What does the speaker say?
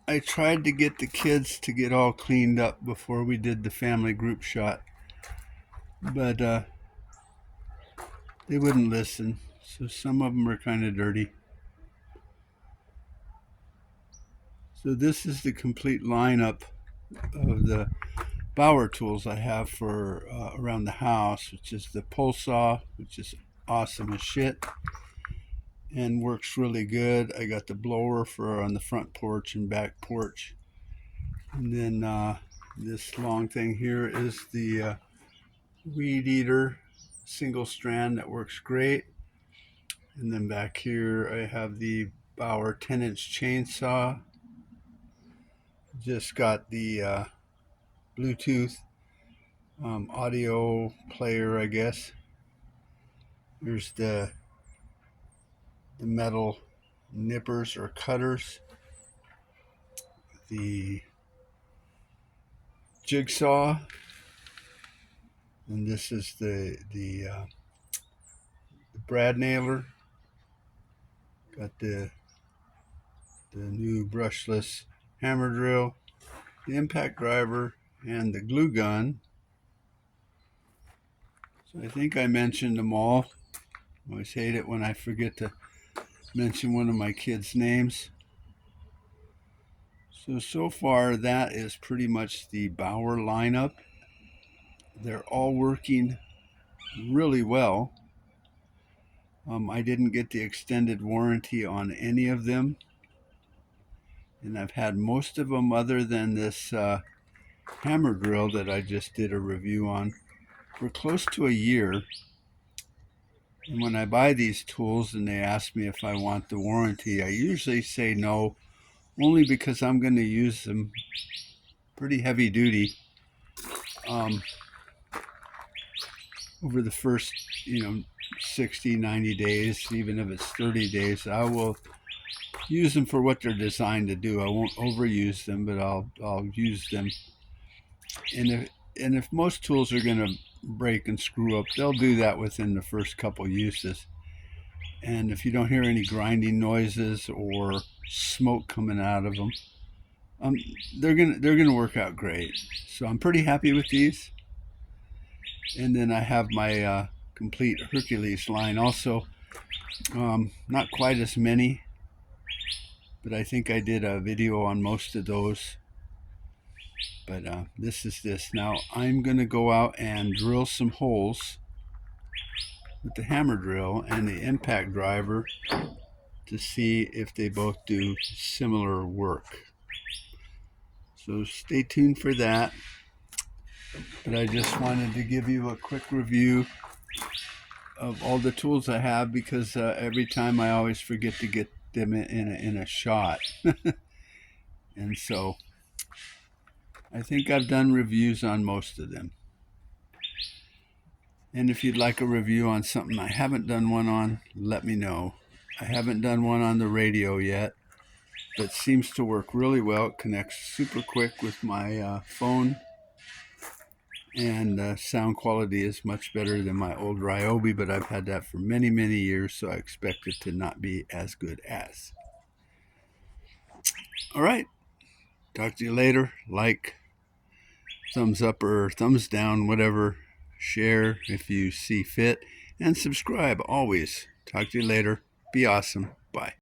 I tried to get the kids to get all cleaned up before we did the family group shot, but they wouldn't listen. So some of them are kind of dirty. So this is the complete lineup of the Bauer tools I have for around the house, which is the pole saw, which is awesome as shit and works really good. I got the blower for on the front porch and back porch. And then this long thing here is the weed eater single strand that works great. And then back here I have the Bauer 10-inch chainsaw. Just got the Bluetooth audio player, I guess. Here's the metal nippers or cutters, the jigsaw, and this is the brad nailer. Got the new brushless hammer drill, the impact driver, and the glue gun. So I think I mentioned them all. I always hate it when I forget to mention one of my kids' names. So far that is pretty much the Bauer lineup. They're all working really well. I didn't get the extended warranty on any of them, and I've had most of them other than this hammer drill that I just did a review on for close to a year. And when I buy these tools and they ask me if I want the warranty, I usually say no, only because I'm going to use them pretty heavy duty over the first 60, 90 days. Even if it's 30 days, I will use them for what they're designed to do. I won't overuse them, but I'll use them. And if most tools are going to break and screw up, they'll do that within the first couple uses. And if you don't hear any grinding noises or smoke coming out of them, they're gonna work out great. So I'm pretty happy with these. And then I have my complete Hercules line also. Not quite as many, but I think I did a video on most of those. But this is this. Now I'm going to go out and drill some holes with the hammer drill and the impact driver to see if they both do similar work. So stay tuned for that. But I just wanted to give you a quick review of all the tools I have, because every time I always forget to get them in a shot. And so I think I've done reviews on most of them. And if you'd like a review on something I haven't done one on, let me know. I haven't done one on the radio yet, but seems to work really well. It connects super quick with my phone, and sound quality is much better than my old Ryobi, but I've had that for many, many years, so I expect it to not be as good as. All right. Talk to you later. Like, thumbs up or thumbs down, whatever. Share if you see fit. And subscribe always. Talk to you later. Be awesome. Bye.